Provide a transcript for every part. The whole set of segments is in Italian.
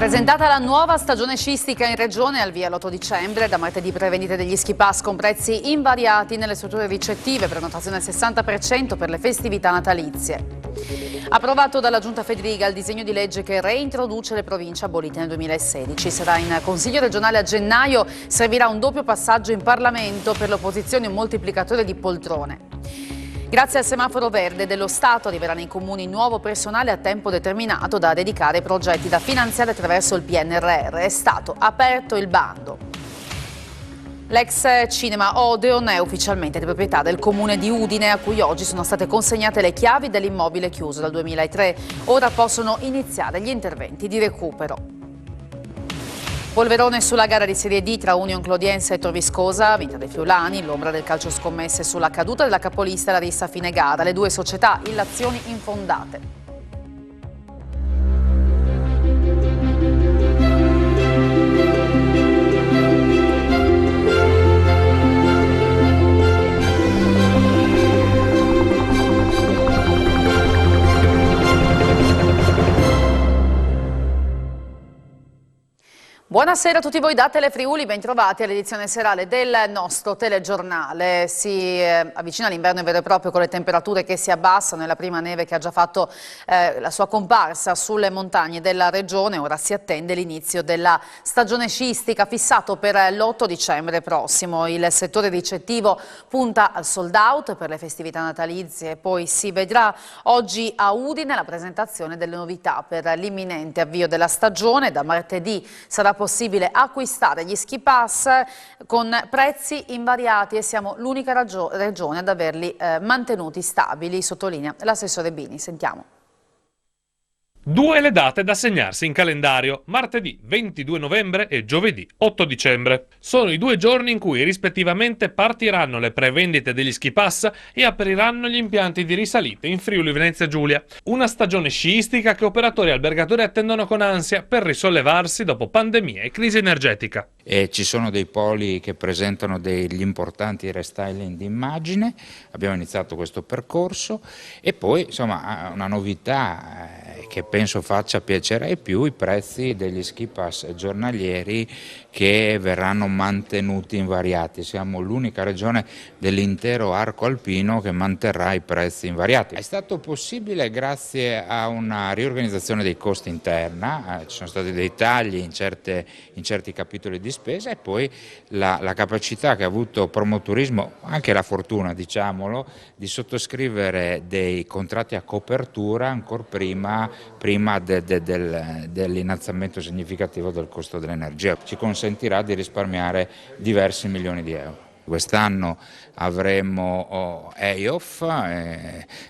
Presentata la nuova stagione sciistica in regione al via l'8 dicembre, da martedì prevendite degli ski pass con prezzi invariati nelle strutture ricettive, prenotazione al 60% per le festività natalizie. Approvato dalla Giunta Federica il disegno di legge che reintroduce le province abolite nel 2016. Sarà in Consiglio regionale a gennaio, servirà un doppio passaggio in Parlamento, per l'opposizione un moltiplicatore di poltrone. Grazie al semaforo verde dello Stato arriverà nei comuni nuovo personale a tempo determinato da dedicare ai progetti da finanziare attraverso il PNRR. È stato aperto il bando. L'ex cinema Odeon è ufficialmente di proprietà del comune di Udine, a cui oggi sono state consegnate le chiavi dell'immobile chiuso dal 2003. Ora possono iniziare gli interventi di recupero. Polverone sulla gara di Serie D tra Union Clodiense e Torviscosa, vinta dei friulani, l'ombra del calcio scommesse sulla caduta della capolista Larissa a fine gara. Le due società illazioni infondate. Buonasera a tutti voi da Telefriuli, ben trovati all'edizione serale del nostro telegiornale. Si avvicina l'inverno vero e proprio, con le temperature che si abbassano e la prima neve che ha già fatto la sua comparsa sulle montagne della regione. Ora si attende l'inizio della stagione sciistica, fissato per l'8 dicembre prossimo. Il settore ricettivo punta al sold out per le festività natalizie, poi si vedrà oggi a Udine la presentazione delle novità per l'imminente avvio della stagione. Da martedì sarà possibile acquistare gli ski pass con prezzi invariati e siamo l'unica regione ad averli mantenuti stabili, sottolinea l'assessore Bini. Sentiamo. Due le date da segnarsi in calendario, martedì 22 novembre e giovedì 8 dicembre. Sono i due giorni in cui rispettivamente partiranno le prevendite degli ski pass e apriranno gli impianti di risalite in Friuli Venezia Giulia. Una stagione sciistica che operatori e albergatori attendono con ansia per risollevarsi dopo pandemia e crisi energetica. E ci sono dei poli che presentano degli importanti restyling di immagine, abbiamo iniziato questo percorso e poi insomma una novità che penso faccia piacere ai più, i prezzi degli ski pass giornalieri che verranno mantenuti invariati. Siamo l'unica regione dell'intero arco alpino che manterrà i prezzi invariati. È stato possibile grazie a una riorganizzazione dei costi interna, ci sono stati dei tagli in certi capitoli di spesa e poi la capacità che ha avuto Promoturismo, anche la fortuna diciamolo, di sottoscrivere dei contratti a copertura ancora prima dell'innalzamento significativo del costo dell'energia. Ci consentirà di risparmiare diversi milioni di euro. Quest'anno avremo EIOF,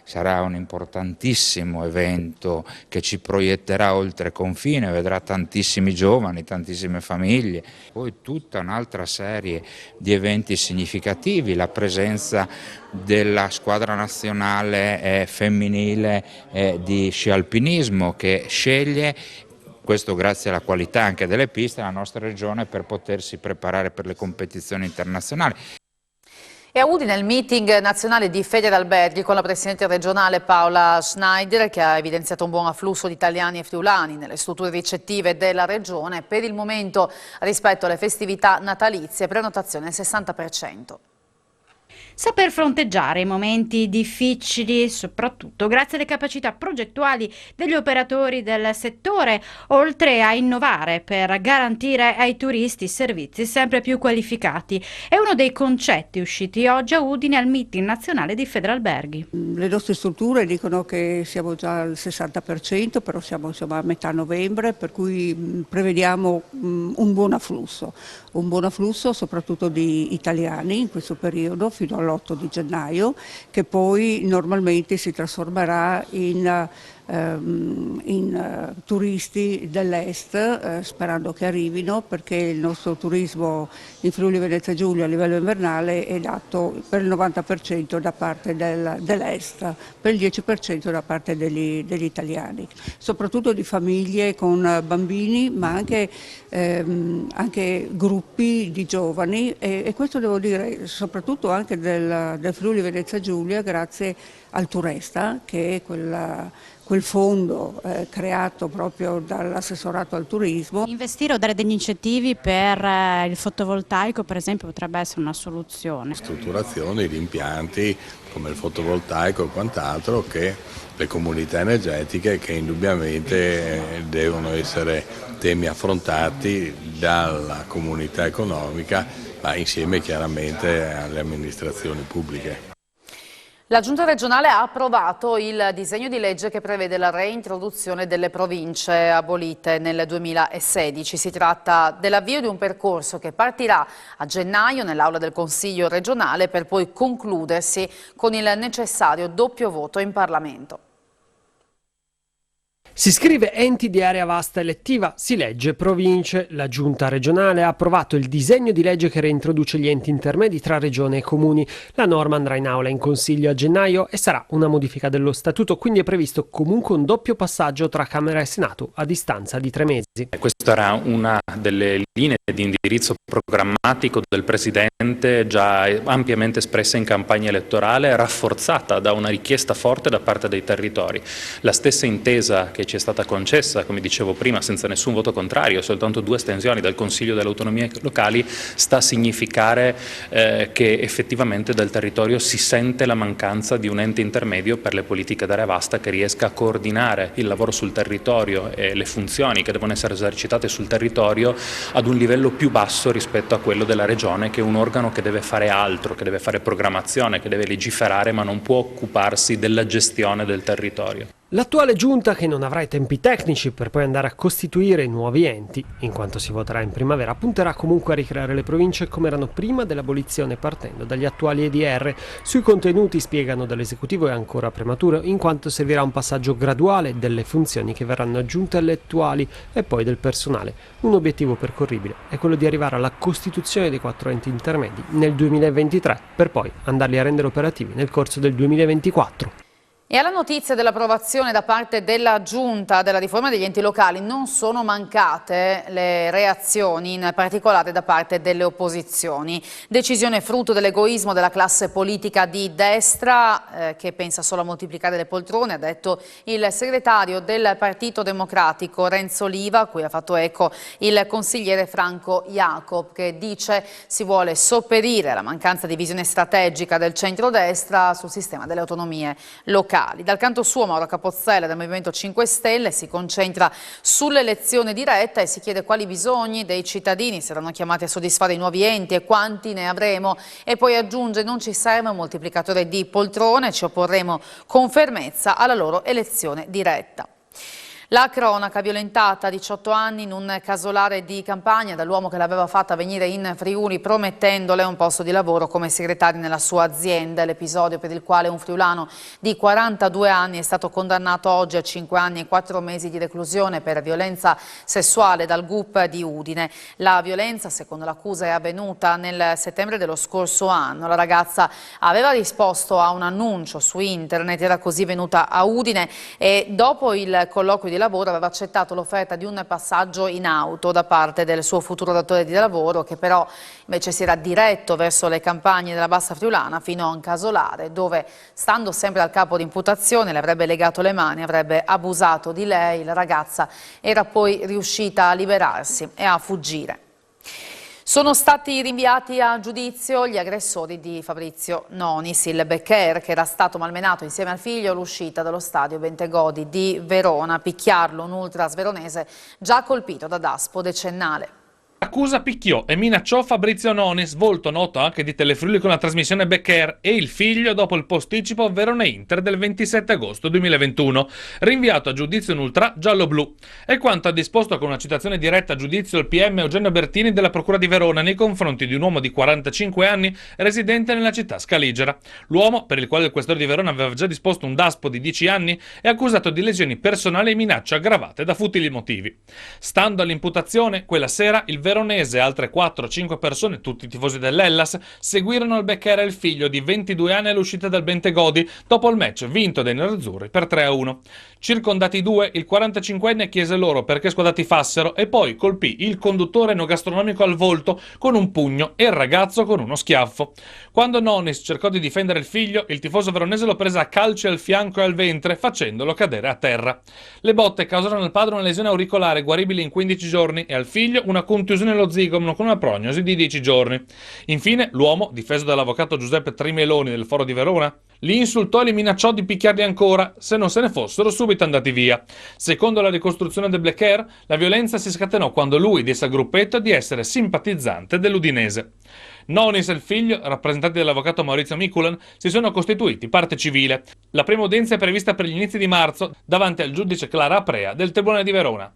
sarà un importantissimo evento che ci proietterà oltre confine, vedrà tantissimi giovani, tantissime famiglie, poi tutta un'altra serie di eventi significativi, la presenza della squadra nazionale femminile di sci alpinismo che sceglie, questo grazie alla qualità anche delle piste, la nostra regione per potersi preparare per le competizioni internazionali. E a Udine il meeting nazionale di Federalberghi con la presidente regionale Paola Schneider, che ha evidenziato un buon afflusso di italiani e friulani nelle strutture ricettive della regione. Per il momento, rispetto alle festività natalizie, prenotazione al 60%. Saper fronteggiare i momenti difficili, soprattutto grazie alle capacità progettuali degli operatori del settore, oltre a innovare per garantire ai turisti servizi sempre più qualificati. È uno dei concetti usciti oggi a Udine al meeting nazionale di Federalberghi. Le nostre strutture dicono che siamo già al 60%, però siamo insomma a metà novembre, per cui prevediamo un buon afflusso soprattutto di italiani in questo periodo fino all'8 di gennaio, che poi normalmente si trasformerà in turisti dell'est, sperando che arrivino, perché il nostro turismo in Friuli Venezia Giulia a livello invernale è dato per il 90% da parte dell'est, per il 10% da parte degli italiani, soprattutto di famiglie con bambini, ma anche gruppi di giovani e questo devo dire soprattutto anche del Friuli Venezia Giulia, grazie al Turesta, che è quel fondo creato proprio dall'assessorato al turismo. Investire o dare degli incentivi per il fotovoltaico, per esempio, potrebbe essere una soluzione. Strutturazioni di impianti come il fotovoltaico e quant'altro, che le comunità energetiche, che indubbiamente devono essere temi affrontati dalla comunità economica, ma insieme chiaramente alle amministrazioni pubbliche. La Giunta regionale ha approvato il disegno di legge che prevede la reintroduzione delle province abolite nel 2016. Si tratta dell'avvio di un percorso che partirà a gennaio nell'aula del Consiglio regionale per poi concludersi con il necessario doppio voto in Parlamento. Si scrive enti di area vasta elettiva, si legge province. La Giunta regionale ha approvato il disegno di legge che reintroduce gli enti intermedi tra regione e comuni. La norma andrà in aula in consiglio a gennaio e sarà una modifica dello statuto, quindi è previsto comunque un doppio passaggio tra Camera e Senato a distanza di 3 mesi. Questa era una delle linee di indirizzo programmatico del Presidente, già ampiamente espressa in campagna elettorale, rafforzata da una richiesta forte da parte dei territori. La stessa intesa che ci è stata concessa, come dicevo prima, senza nessun voto contrario, soltanto 2 astensioni dal Consiglio delle Autonomie locali, sta a significare che effettivamente dal territorio si sente la mancanza di un ente intermedio per le politiche d'area vasta che riesca a coordinare il lavoro sul territorio e le funzioni che devono essere esercitate sul territorio ad un livello più basso rispetto a quello della Regione, che è un organo che deve fare altro, che deve fare programmazione, che deve legiferare, ma non può occuparsi della gestione del territorio. L'attuale giunta, che non avrà i tempi tecnici per poi andare a costituire i nuovi enti, in quanto si voterà in primavera, punterà comunque a ricreare le province come erano prima dell'abolizione, partendo dagli attuali EDR. Sui contenuti, spiegano dall'esecutivo, è ancora prematuro, in quanto servirà un passaggio graduale delle funzioni che verranno aggiunte alle attuali e poi del personale. Un obiettivo percorribile è quello di arrivare alla costituzione dei 4 enti intermedi nel 2023, per poi andarli a rendere operativi nel corso del 2024. E alla notizia dell'approvazione da parte della Giunta della riforma degli enti locali non sono mancate le reazioni, in particolare da parte delle opposizioni. Decisione frutto dell'egoismo della classe politica di destra che pensa solo a moltiplicare le poltrone, ha detto il segretario del Partito Democratico Renzo Oliva, a cui ha fatto eco il consigliere Franco Jacob, che dice si vuole sopperire alla mancanza di visione strategica del centrodestra sul sistema delle autonomie locali. Dal canto suo Mauro Capozzella del Movimento 5 Stelle si concentra sull'elezione diretta e si chiede quali bisogni dei cittadini saranno chiamati a soddisfare i nuovi enti e quanti ne avremo, e poi aggiunge: non ci serve un moltiplicatore di poltrone, ci opporremo con fermezza alla loro elezione diretta. La cronaca, violentata a 18 anni in un casolare di campagna dall'uomo che l'aveva fatta venire in Friuli promettendole un posto di lavoro come segretario nella sua azienda. L'episodio per il quale un friulano di 42 anni è stato condannato oggi a 5 anni e 4 mesi di reclusione per violenza sessuale dal GUP di Udine. La violenza, secondo l'accusa, è avvenuta nel settembre dello scorso anno. La ragazza aveva risposto a un annuncio su internet, era così venuta a Udine e dopo il colloquio di lavoro aveva accettato l'offerta di un passaggio in auto da parte del suo futuro datore di lavoro, che però invece si era diretto verso le campagne della Bassa Friulana fino a un casolare dove, stando sempre al capo di imputazione, le avrebbe legato le mani, avrebbe abusato di lei. La ragazza era poi riuscita a liberarsi e a fuggire. Sono stati rinviati a giudizio gli aggressori di Fabrizio Nonis, il Becker, che era stato malmenato insieme al figlio all'uscita dallo stadio Bentegodi di Verona. A picchiarlo un ultras veronese già colpito da daspo decennale. L'accusa picchiò e minacciò Fabrizio Nonis, volto noto anche di Telefriuli con la trasmissione Becker, e il figlio dopo il posticipo Verona-Inter del 27 agosto 2021, rinviato a giudizio in ultra giallo-blu. È quanto ha disposto con una citazione diretta a giudizio il PM Eugenio Bertini della Procura di Verona nei confronti di un uomo di 45 anni residente nella città scaligera. L'uomo, per il quale il questore di Verona aveva già disposto un daspo di 10 anni, è accusato di lesioni personali e minacce aggravate da futili motivi. Stando all'imputazione, quella sera il veronese e altre 4-5 persone, tutti tifosi dell'Hellas, seguirono il Becker e il figlio di 22 anni all'uscita dal Bentegodi dopo il match vinto dai nerazzurri per 3-1. Circondati i due, il 45enne chiese loro perché squadati fassero e poi colpì il conduttore enogastronomico al volto con un pugno e il ragazzo con uno schiaffo. Quando Nonis cercò di difendere il figlio, il tifoso veronese lo prese a calci al fianco e al ventre, facendolo cadere a terra. Le botte causarono al padre una lesione auricolare guaribile in 15 giorni e al figlio una contusione allo zigomo con una prognosi di 10 giorni. Infine, l'uomo, difeso dall'avvocato Giuseppe Trimeloni del Foro di Verona, li insultò e li minacciò di picchiarli ancora se non se ne fossero subito andati via. Secondo la ricostruzione del Black Air, la violenza si scatenò quando lui disse al gruppetto di essere simpatizzante dell'Udinese. Nonis e il figlio, rappresentati dall'avvocato Maurizio Miculan, si sono costituiti parte civile. La prima udienza è prevista per gli inizi di marzo davanti al giudice Clara Aprea del Tribunale di Verona.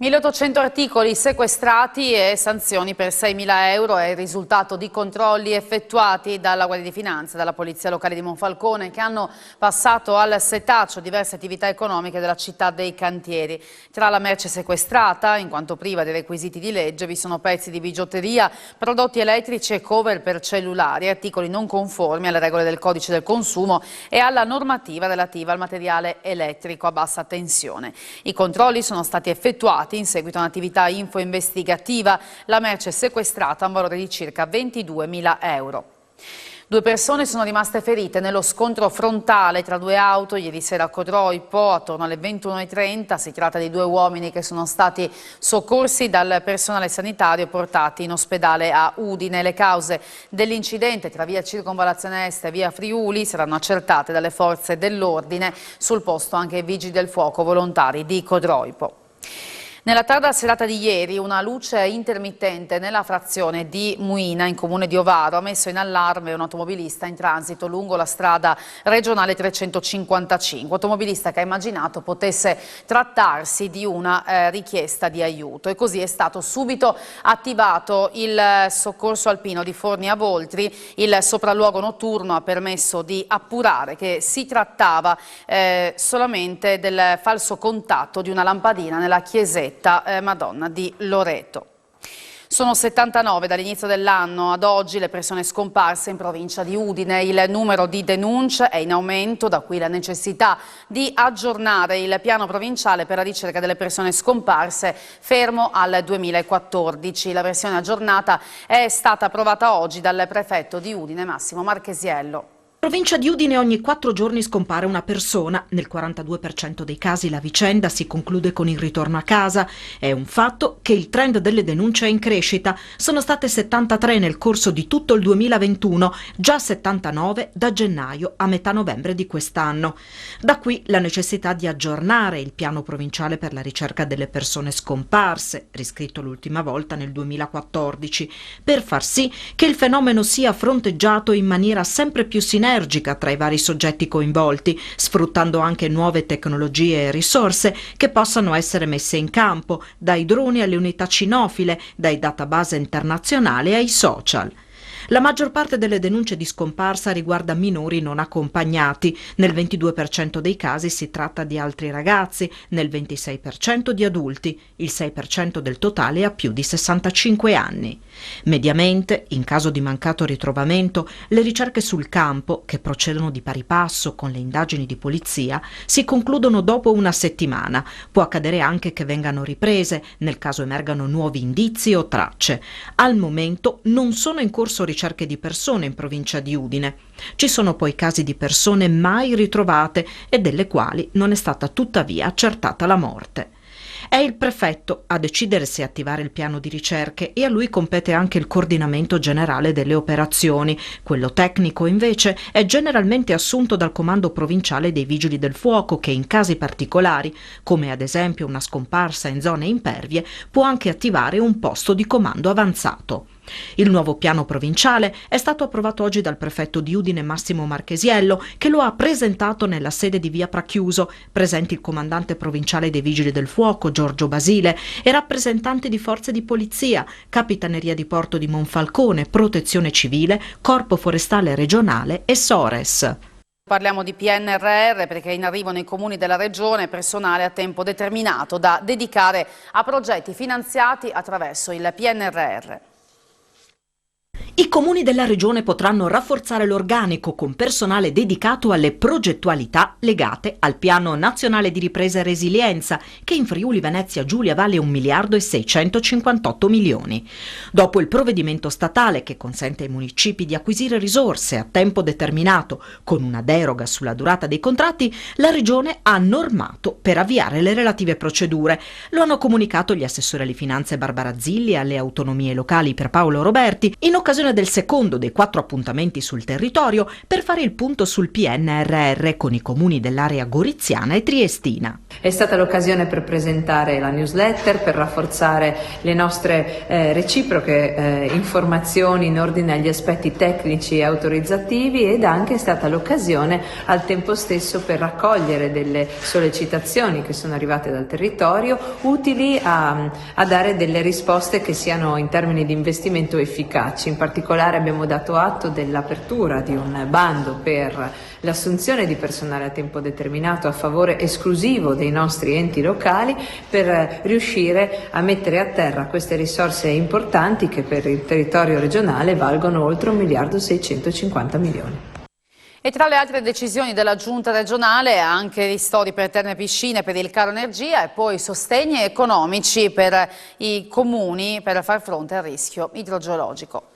1800 articoli sequestrati e sanzioni per 6.000 euro è il risultato di controlli effettuati dalla Guardia di Finanza e dalla Polizia Locale di Monfalcone, che hanno passato al setaccio diverse attività economiche della città dei cantieri. Tra la merce sequestrata, in quanto priva dei requisiti di legge, vi sono pezzi di bigiotteria, prodotti elettrici e cover per cellulari, articoli non conformi alle regole del codice del consumo e alla normativa relativa al materiale elettrico a bassa tensione. I controlli sono stati effettuati in seguito a un'attività info-investigativa. La merce sequestrata ha un valore di circa 22.000 euro. 2 persone sono rimaste ferite nello scontro frontale tra 2 auto ieri sera a Codroipo attorno alle 21:30. Si tratta di 2 uomini che sono stati soccorsi dal personale sanitario e portati in ospedale a Udine. Le cause dell'incidente tra via Circonvallazione Est e via Friuli saranno accertate dalle forze dell'ordine. Sul posto anche i vigili del fuoco volontari di Codroipo. Nella tarda serata di ieri una luce intermittente nella frazione di Muina in comune di Ovaro ha messo in allarme un automobilista in transito lungo la strada regionale 355, automobilista che ha immaginato potesse trattarsi di una richiesta di aiuto, e così è stato subito attivato il soccorso alpino di Forni a Voltri. Il sopralluogo notturno ha permesso di appurare che si trattava solamente del falso contatto di una lampadina nella chiesetta Madonna di Loreto. Sono 79 dall'inizio dell'anno ad oggi le persone scomparse in provincia di Udine. Il numero di denunce è in aumento, da qui la necessità di aggiornare il piano provinciale per la ricerca delle persone scomparse, fermo al 2014. La versione aggiornata è stata approvata oggi dal prefetto di Udine, Massimo Marchesiello. In provincia di Udine ogni 4 giorni scompare una persona. Nel 42% dei casi la vicenda si conclude con il ritorno a casa. È un fatto che il trend delle denunce è in crescita. Sono state 73 nel corso di tutto il 2021, già 79 da gennaio a metà novembre di quest'anno. Da qui la necessità di aggiornare il piano provinciale per la ricerca delle persone scomparse, riscritto l'ultima volta nel 2014, per far sì che il fenomeno sia fronteggiato in maniera sempre più sinergica tra i vari soggetti coinvolti, sfruttando anche nuove tecnologie e risorse che possano essere messe in campo, dai droni alle unità cinofile, dai database internazionali ai social. La maggior parte delle denunce di scomparsa riguarda minori non accompagnati. Nel 22% dei casi si tratta di altri ragazzi, nel 26% di adulti. Il 6% del totale ha più di 65 anni. Mediamente, in caso di mancato ritrovamento, le ricerche sul campo, che procedono di pari passo con le indagini di polizia, si concludono dopo una settimana. Può accadere anche che vengano riprese, nel caso emergano nuovi indizi o tracce. Al momento non sono in corso ricerche di persone in provincia di Udine. Ci sono poi casi di persone mai ritrovate e delle quali non è stata tuttavia accertata la morte. È il prefetto a decidere se attivare il piano di ricerche e a lui compete anche il coordinamento generale delle operazioni. Quello tecnico, invece, è generalmente assunto dal comando provinciale dei Vigili del Fuoco che in casi particolari, come ad esempio una scomparsa in zone impervie, può anche attivare un posto di comando avanzato. Il nuovo piano provinciale è stato approvato oggi dal prefetto di Udine Massimo Marchesiello, che lo ha presentato nella sede di via Prachiuso, presenti il comandante provinciale dei Vigili del Fuoco Giorgio Basile e rappresentanti di forze di polizia, Capitaneria di Porto di Monfalcone, Protezione Civile, Corpo Forestale Regionale e Sores. Parliamo di PNRR perché è in arrivo nei comuni della regione personale a tempo determinato da dedicare a progetti finanziati attraverso il PNRR. I comuni della regione potranno rafforzare l'organico con personale dedicato alle progettualità legate al Piano Nazionale di Ripresa e Resilienza, che in Friuli Venezia Giulia vale 1 miliardo e 658 milioni. Dopo il provvedimento statale che consente ai municipi di acquisire risorse a tempo determinato con una deroga sulla durata dei contratti, la regione ha normato per avviare le relative procedure. Lo hanno comunicato gli assessori alle finanze Barbara Zilli e alle autonomie locali per Paolo Roberti in occasione del secondo dei 4 appuntamenti sul territorio per fare il punto sul PNRR con i comuni dell'area goriziana e triestina. È stata l'occasione per presentare la newsletter, per rafforzare le nostre reciproche informazioni in ordine agli aspetti tecnici e autorizzativi, ed anche è stata l'occasione al tempo stesso per raccogliere delle sollecitazioni che sono arrivate dal territorio utili a dare delle risposte che siano in termini di investimento efficaci. In particolare abbiamo dato atto dell'apertura di un bando per l'assunzione di personale a tempo determinato a favore esclusivo dei nostri enti locali per riuscire a mettere a terra queste risorse importanti che per il territorio regionale valgono oltre 1 miliardo e 650 milioni. E tra le altre decisioni della Giunta regionale anche ristori per Terme Piscine per il caro energia e poi sostegni economici per i comuni per far fronte al rischio idrogeologico.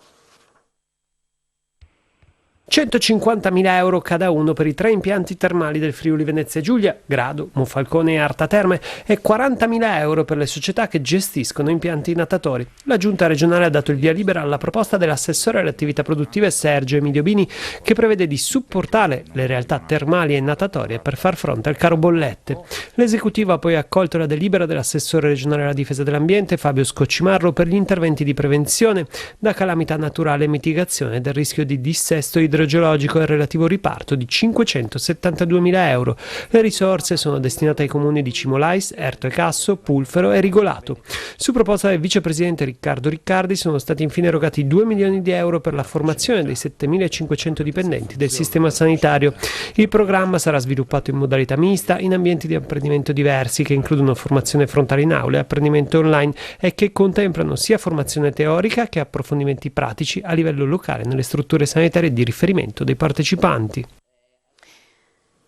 150.000 euro cada uno per i 3 impianti termali del Friuli Venezia Giulia, Grado, Monfalcone e Arta Terme, e 40.000 euro per le società che gestiscono impianti natatori. La Giunta regionale ha dato il via libera alla proposta dell'assessore alle attività produttive Sergio Emilio Bini, che prevede di supportare le realtà termali e natatorie per far fronte al caro bollette. L'esecutivo ha poi accolto la delibera dell'assessore regionale alla difesa dell'ambiente Fabio Scoccimarro per gli interventi di prevenzione da calamità naturale e mitigazione del rischio di dissesto idrogeologico e il relativo riparto di 572.000 euro. Le risorse sono destinate ai comuni di Cimolais, Erto e Casso, Pulfero e Rigolato. Su proposta del vicepresidente Riccardo Riccardi sono stati infine erogati 2 milioni di euro per la formazione dei 7.500 dipendenti del sistema sanitario. Il programma sarà sviluppato in modalità mista in ambienti di apprendimento diversi che includono formazione frontale in aula e apprendimento online e che contemplano sia formazione teorica che approfondimenti pratici a livello locale nelle strutture sanitarie di riferimento dei partecipanti.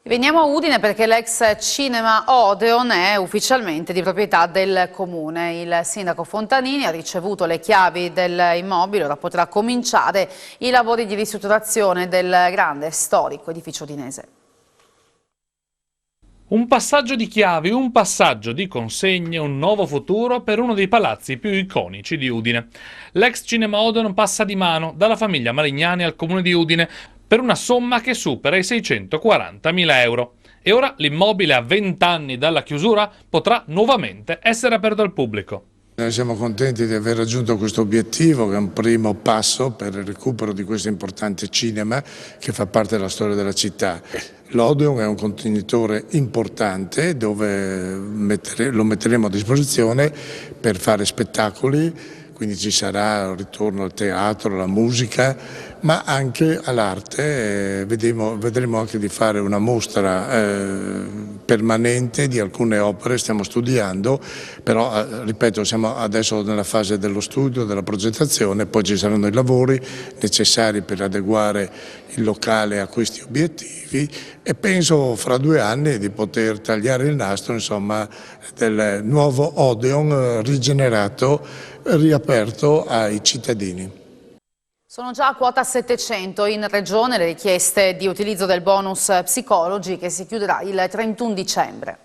Veniamo a Udine perché l'ex cinema Odeon è ufficialmente di proprietà del comune. Il sindaco Fontanini ha ricevuto le chiavi dell'immobile, ora potrà cominciare i lavori di ristrutturazione del grande storico edificio udinese. Un passaggio di chiavi, un passaggio di consegne, un nuovo futuro per uno dei palazzi più iconici di Udine. L'ex cinema Odeon passa di mano dalla famiglia Malignani al comune di Udine per una somma che supera i 640.000 euro. E ora l'immobile a 20 anni dalla chiusura potrà nuovamente essere aperto al pubblico. Noi siamo contenti di aver raggiunto questo obiettivo, che è un primo passo per il recupero di questo importante cinema che fa parte della storia della città. L'Odeon è un contenitore importante dove lo metteremo a disposizione per fare spettacoli, quindi ci sarà il ritorno al teatro, alla musica, ma anche all'arte. Vedremo anche di fare una mostra permanente di alcune opere, stiamo studiando, però ripeto siamo adesso nella fase dello studio, della progettazione, poi ci saranno i lavori necessari per adeguare il locale a questi obiettivi e penso fra 2 anni di poter tagliare il nastro, insomma, del nuovo Odeon rigenerato, riaperto ai cittadini. Sono già a quota 700 in regione le richieste di utilizzo del bonus psicologi che si chiuderà il 31 dicembre.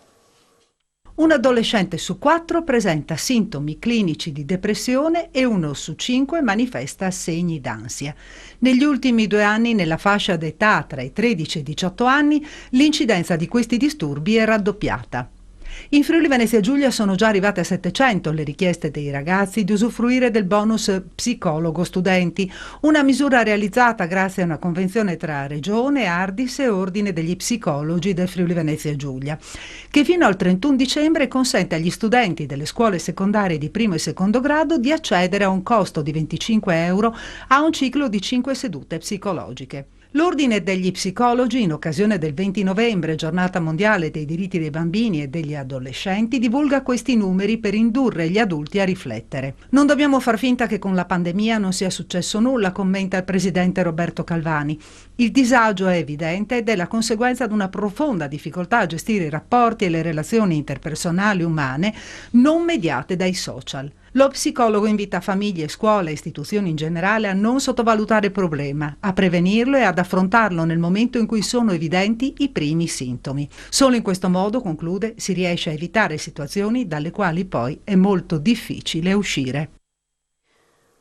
Un adolescente su 4 presenta sintomi clinici di depressione e 1 su 5 manifesta segni d'ansia. Negli ultimi 2 anni, nella fascia d'età tra i 13 e i 18 anni, l'incidenza di questi disturbi è raddoppiata. In Friuli Venezia Giulia sono già arrivate a 700 le richieste dei ragazzi di usufruire del bonus psicologo studenti, una misura realizzata grazie a una convenzione tra Regione, Ardis e Ordine degli Psicologi del Friuli Venezia Giulia, che fino al 31 dicembre consente agli studenti delle scuole secondarie di primo e secondo grado di accedere a un costo di 25 euro a un ciclo di 5 sedute psicologiche. L'Ordine degli Psicologi, in occasione del 20 novembre, giornata mondiale dei diritti dei bambini e degli adolescenti, divulga questi numeri per indurre gli adulti a riflettere. Non dobbiamo far finta che con la pandemia non sia successo nulla, commenta il presidente Roberto Calvani. Il disagio è evidente ed è la conseguenza di una profonda difficoltà a gestire i rapporti e le relazioni interpersonali umane non mediate dai social. Lo psicologo invita famiglie, scuole e istituzioni in generale a non sottovalutare il problema, a prevenirlo e ad affrontarlo nel momento in cui sono evidenti i primi sintomi. Solo in questo modo, conclude, si riesce a evitare situazioni dalle quali poi è molto difficile uscire.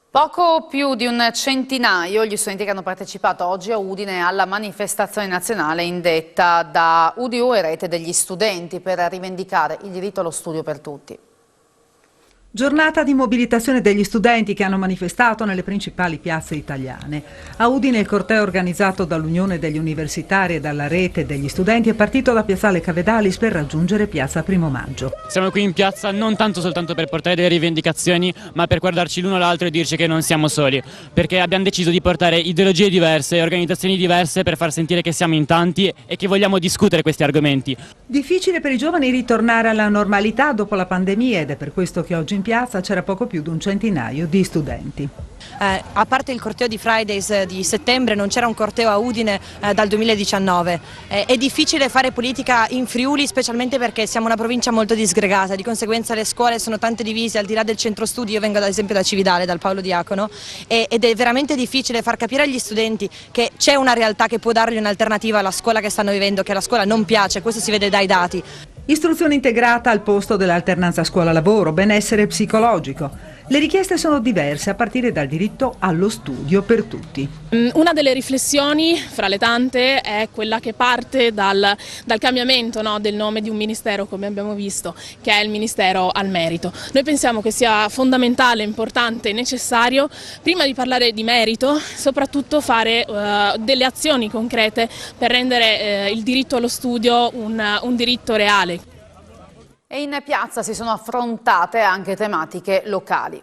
Poco più di un centinaio gli studenti che hanno partecipato oggi a Udine alla manifestazione nazionale indetta da UDU e Rete degli Studenti per rivendicare il diritto allo studio per tutti. Giornata di mobilitazione degli studenti che hanno manifestato nelle principali piazze italiane. A Udine il corteo organizzato dall'Unione degli Universitari e dalla Rete degli Studenti è partito da Piazzale Cavedalis per raggiungere Piazza Primo Maggio. Siamo qui in piazza non tanto soltanto per portare delle rivendicazioni, ma per guardarci l'uno all'altro e dirci che non siamo soli, perché abbiamo deciso di portare ideologie diverse e organizzazioni diverse per far sentire che siamo in tanti e che vogliamo discutere questi argomenti. Difficile per i giovani ritornare alla normalità dopo la pandemia ed è per questo che oggi in piazza c'era poco più di un centinaio di studenti. A parte il corteo di Fridays di settembre non c'era un corteo a Udine dal 2019. È difficile fare politica in Friuli, specialmente perché siamo una provincia molto disgregata, di conseguenza le scuole sono tante divise, al di là del centro studi. Io vengo ad esempio da Cividale, dal Paolo Diacono, ed è veramente difficile far capire agli studenti che c'è una realtà che può dargli un'alternativa alla scuola che stanno vivendo, che la scuola non piace, questo si vede dai dati. Istruzione integrata al posto dell'alternanza scuola-lavoro, benessere psicologico. Le richieste sono diverse a partire dal diritto allo studio per tutti. Una delle riflessioni, fra le tante, è quella che parte dal cambiamento, no, del nome di un ministero, come abbiamo visto, che è il Ministero al Merito. Noi pensiamo che sia fondamentale, importante e necessario, prima di parlare di merito, soprattutto fare delle azioni concrete per rendere il diritto allo studio un diritto reale. E in piazza si sono affrontate anche tematiche locali.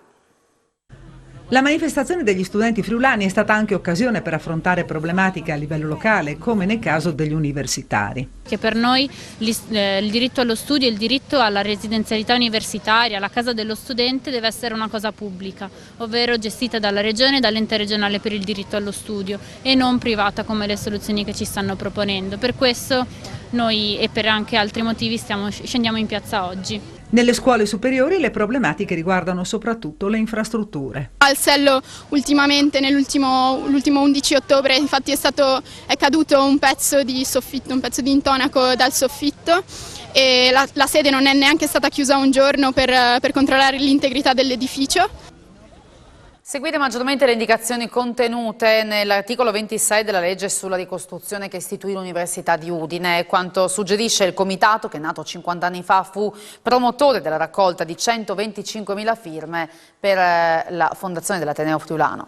La manifestazione degli studenti friulani è stata anche occasione per affrontare problematiche a livello locale, come nel caso degli universitari. Che per noi il diritto allo studio, il diritto alla residenzialità universitaria, la casa dello studente deve essere una cosa pubblica, ovvero gestita dalla regione e dall'ente regionale per il diritto allo studio e non privata come le soluzioni che ci stanno proponendo. Per questo noi e per anche altri motivi scendiamo in piazza oggi. Nelle scuole superiori le problematiche riguardano soprattutto le infrastrutture. Al Sello ultimamente, l'ultimo 11 ottobre, infatti è caduto un pezzo di soffitto, un pezzo di intonaco dal soffitto e la sede non è neanche stata chiusa un giorno per controllare l'integrità dell'edificio. Seguire maggiormente le indicazioni contenute nell'articolo 26 della legge sulla ricostruzione che istituì l'Università di Udine. Quanto suggerisce il comitato che, nato 50 anni fa, fu promotore della raccolta di 125.000 firme per la fondazione dell'Ateneo Friulano.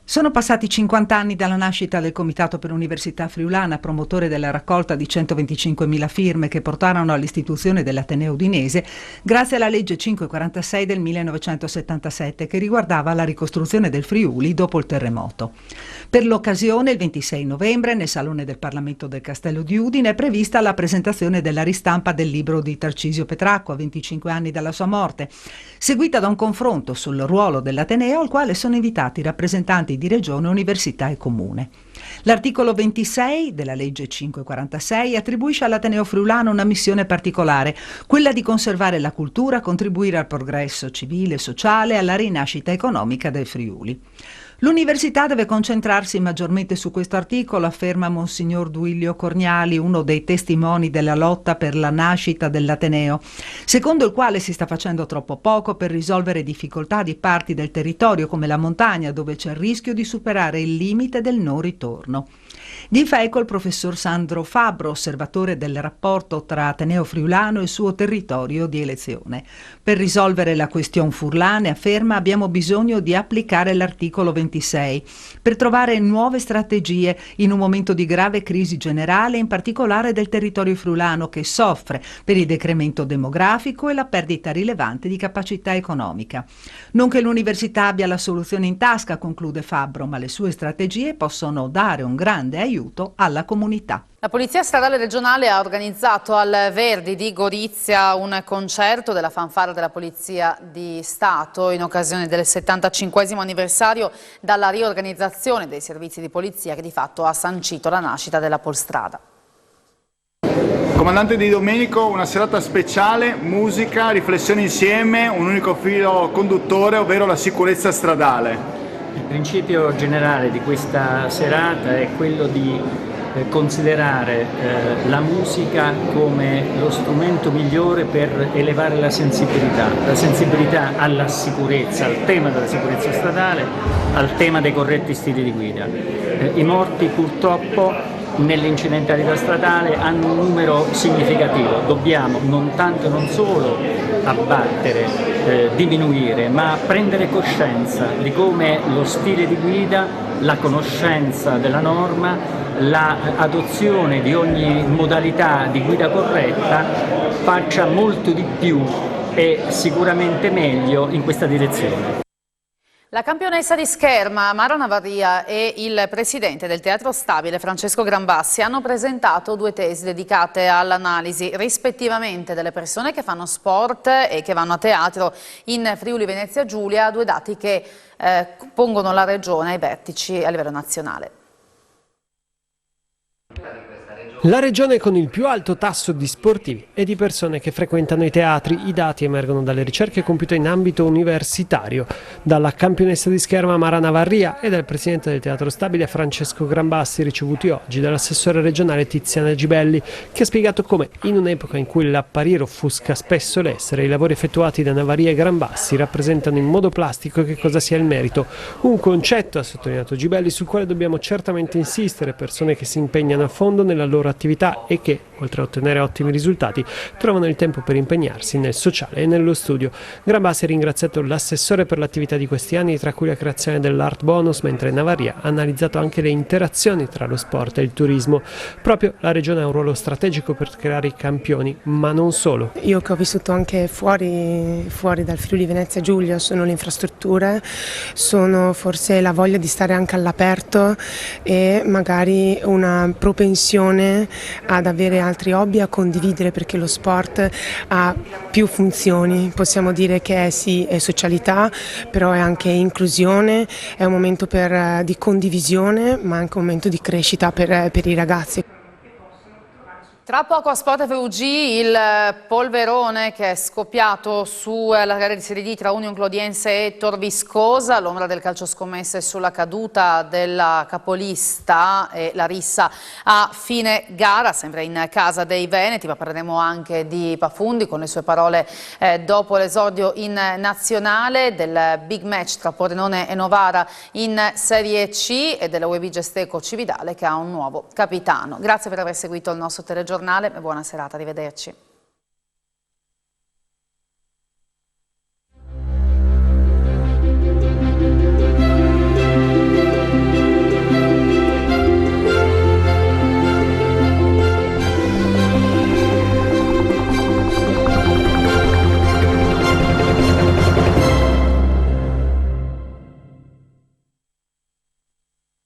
Sono passati 50 anni dalla nascita del Comitato per l'Università Friulana, promotore della raccolta di 125.000 firme che portarono all'istituzione dell'Ateneo Udinese grazie alla legge 546 del 1977 che riguardava la ricostruzione del Friuli dopo il terremoto. Per l'occasione, il 26 novembre, nel Salone del Parlamento del Castello di Udine è prevista la presentazione della ristampa del libro di Tarcisio Petracco a 25 anni dalla sua morte, seguita da un confronto sul ruolo dell'Ateneo al quale sono invitati rappresentanti di Regione, Università e Comune. L'articolo 26 della legge 546 attribuisce all'Ateneo Friulano una missione particolare, quella di conservare la cultura, contribuire al progresso civile e sociale e alla rinascita economica del Friuli. L'università deve concentrarsi maggiormente su questo articolo, afferma Monsignor Duilio Corniali, uno dei testimoni della lotta per la nascita dell'Ateneo, secondo il quale si sta facendo troppo poco per risolvere difficoltà di parti del territorio come la montagna, dove c'è il rischio di superare il limite del non ritorno. Di FECO il professor Sandro Fabbro, osservatore del rapporto tra Ateneo Friulano e il suo territorio di elezione. Per risolvere la questione furlane, afferma, abbiamo bisogno di applicare l'articolo 26 2026, per trovare nuove strategie in un momento di grave crisi generale, in particolare del territorio friulano, che soffre per il decremento demografico e la perdita rilevante di capacità economica. Non che l'università abbia la soluzione in tasca, conclude Fabbro, ma le sue strategie possono dare un grande aiuto alla comunità. La Polizia Stradale Regionale ha organizzato al Verdi di Gorizia un concerto della fanfara della Polizia di Stato in occasione del 75° anniversario dalla riorganizzazione dei servizi di polizia che di fatto ha sancito la nascita della Polstrada. Comandante Di Domenico, una serata speciale, musica, riflessioni insieme, un unico filo conduttore, ovvero la sicurezza stradale. Il principio generale di questa serata è quello di considerare la musica come lo strumento migliore per elevare la sensibilità alla sicurezza, al tema della sicurezza stradale, al tema dei corretti stili di guida. I morti purtroppo nell'incidentalità stradale hanno un numero significativo, dobbiamo non tanto e non solo abbattere, diminuire, ma prendere coscienza di come lo stile di guida, la conoscenza della norma, l'adozione di ogni modalità di guida corretta faccia molto di più e sicuramente meglio in questa direzione. La campionessa di scherma Mara Navarria e il presidente del Teatro Stabile Francesco Grambassi hanno presentato 2 tesi dedicate all'analisi rispettivamente delle persone che fanno sport e che vanno a teatro in Friuli Venezia Giulia, 2 dati che pongono la regione ai vertici a livello nazionale. La regione con il più alto tasso di sportivi e di persone che frequentano i teatri. I dati emergono dalle ricerche compiute in ambito universitario dalla campionessa di scherma Mara Navarria e dal presidente del Teatro Stabile Francesco Grambassi, ricevuti oggi dall'assessore regionale Tiziana Gibelli, che ha spiegato come in un'epoca in cui l'apparire offusca spesso l'essere, i lavori effettuati da Navarria e Grambassi rappresentano in modo plastico che cosa sia il merito. Un concetto, ha sottolineato Gibelli, sul quale dobbiamo certamente insistere, persone che si impegnano a fondo nella loro attività e che, oltre a ottenere ottimi risultati, trovano il tempo per impegnarsi nel sociale e nello studio. Grambassi ha ringraziato l'assessore per l'attività di questi anni, tra cui la creazione dell'Art Bonus, mentre Navarria ha analizzato anche le interazioni tra lo sport e il turismo. Proprio la regione ha un ruolo strategico per creare i campioni, ma non solo. Io che ho vissuto anche fuori dal Friuli Venezia Giulia, sono le infrastrutture, sono forse la voglia di stare anche all'aperto e magari una propensione ad avere altri hobby, a condividere, perché lo sport ha più funzioni. Possiamo dire che è socialità, però è anche inclusione, è un momento di condivisione, ma anche un momento di crescita per i ragazzi. Tra poco a Sport FUG il polverone che è scoppiato sulla gara di Serie D tra Union Clodiense e Tor Viscosa, l'ombra del calcio scommesse sulla caduta della capolista e la rissa a fine gara, sempre in casa dei Veneti, ma parleremo anche di Pafundi con le sue parole dopo l'esordio in nazionale, del big match tra Pordenone e Novara in Serie C e della UEB Gesteco Cividale che ha un nuovo capitano. Grazie per aver seguito il nostro telegiornale e buona serata, arrivederci.